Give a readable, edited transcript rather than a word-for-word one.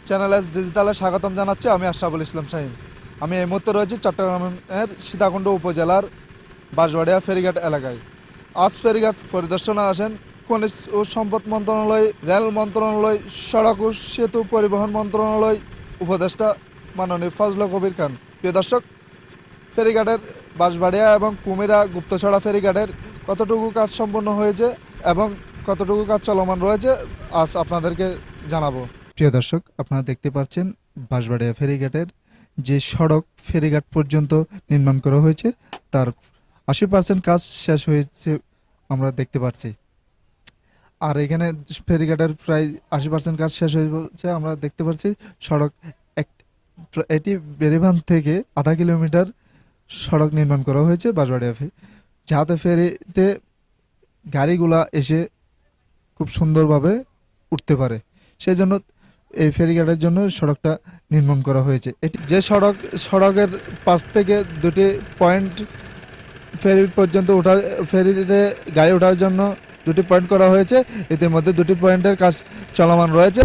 Channel S ডিজিটালে স্বাগতম জানাচ্ছি। আমি আশরাফুল ইসলাম শাহীন। আমি এই মুহূর্তে রয়েছি চট্টগ্রামের সীতাকুণ্ড উপজেলার বাঁশবাড়িয়া ফেরিঘাট এলাকায়। আজ ফেরিঘাট পরিদর্শনে আসেন খনিজ ও সম্পদ মন্ত্রণালয়, রেল মন্ত্রণালয়, সড়ক ও সেতু পরিবহন মন্ত্রণালয় উপদেষ্টা মাননীয় ফজলে কবির খান। প্রিয় দর্শক, ফেরিঘাটের বাঁশবাড়িয়া এবং কুমিরা গুপ্তছড়া ফেরিঘাটের কতটুকু কাজ সম্পন্ন হয়েছে এবং কতটুকু কাজ চলমান রয়েছে আজ আপনাদেরকে জানাবো। প্রিয় দর্শক, আপনারা দেখতে পাচ্ছেন বাঁশবাড়িয়া ফেরিঘাটের যে সড়ক ফেরিঘাট পর্যন্ত নির্মাণ করা হয়েছে তার 80% কাজ শেষ হয়েছে আমরা দেখতে পাচ্ছি। আর এখানে ফেরিঘাটের প্রায় 80% কাজ শেষ হয়েছে আমরা দেখতে পাচ্ছি। সড়ক এটি বেরিবাঁধ থেকে আধা কিলোমিটার সড়ক নির্মাণ করা হয়েছে বাঁশবাড়িয়া যাতে ফেরিতে গাড়িগুলা এসে খুব সুন্দরভাবে উঠতে পারে, সেই জন্য এই ফেরিঘাটের জন্য সড়কটা নির্মাণ করা হয়েছে। এটি যে সড়কের পাশ থেকে দুটি পয়েন্ট ফেরি পর্যন্ত ওঠার ফেরিতে গাড়ি ওঠার জন্য দুটি পয়েন্ট করা হয়েছে। ইতিমধ্যে দুটি পয়েন্টের কাজ চলমান রয়েছে।